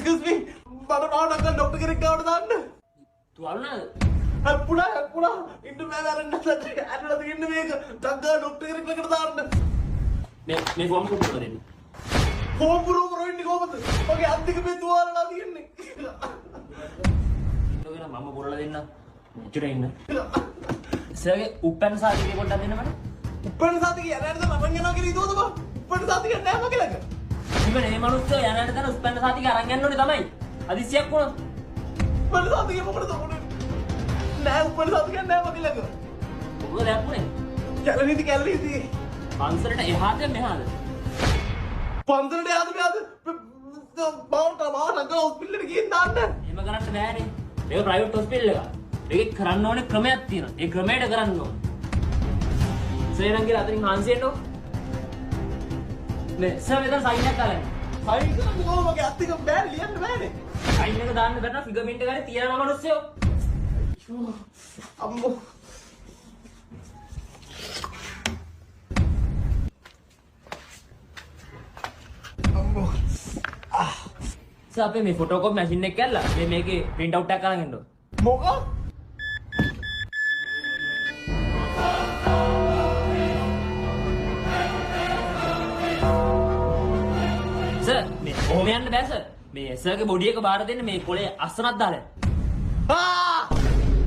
Excuse me. මට මානක doctor කෙනෙක් ගාවට දාන්න. तू අල්ලනද? පුණා ඉන්න බෑ වැරෙන්න නැත්නම් ඇන්නලා තියෙන මේක. ඩක්ගා ડોක්ටර් කෙනෙක් ළඟට දාන්න. මේ ෆෝම් එක පුරලා දෙන්න. ෆෝම් පුරව ඉන්නේ කොහමද? මගේ අත් දෙක මේ තුවාලලා තියෙන්නේ. ඉන්නගෙන මම පුරලා දෙන්න. මෙච්චර ඉන්න. සර්ගේ උපැන්න සාතිකේ පොඩ්ඩක් දෙන්න මට. උපැන්න සාතිකේ යන්නද මම යනවා කියලා හිතුවද බං? උපැන්න සාතිකේ නැහැ මගේ ළඟ. ඉතින් මේ මිනිස්සු යන්නට තන උපැන්න සාතිකේ අරන් යන්න ඕනේ තමයි. අදිසියක් වුණා. උපැන්න සාතිකේ මොකටද උනේ? නෑ උපැන්න සාතිකේ නැහැ මගේ ළඟ. මොකද දැක්ුනේ? කැලණිති. පන්සලට එහාද මෙහාද? පන්සලට එහාද මෙහාද? බාවට හොස්පිටල් එකට ගිහින් දාන්න. එහෙම කරන්න බෑනේ. මේක ප්‍රයිවට් හොස්පිටල් එකක්. මේක කරන්න ඕනේ ක්‍රමයක් තියෙනවා. ඒ ක්‍රමයට කරන්න ඕනේ. සේරන් කියලා අතරින් හාන්සි එන්නෝ. නේ සර් මෙතන සයින් එකක් කරන්න. සයින් කරන්න කොහොම මගේ අත් දෙක බෑනේ ලියන්න බෑනේ. සයින් එක දාන්න බැන්න ෆිගර්මන්ට් එකේ තියනවා මිනිස්සුયો. අම්මෝ. අම්මෝ. සර් අපේ මේ ෆොටෝකෝපි මැෂින් එක කැල්ලා මේකේ print out එකක් අරන් එන්න ඕනේ. මොකක්? සර් මේ ඔහොම යන්න බෑ සර්. මේ සර්ගේ බොඩි එක බාර දෙන්න මේ කොලේ අස්සනක් දාලා.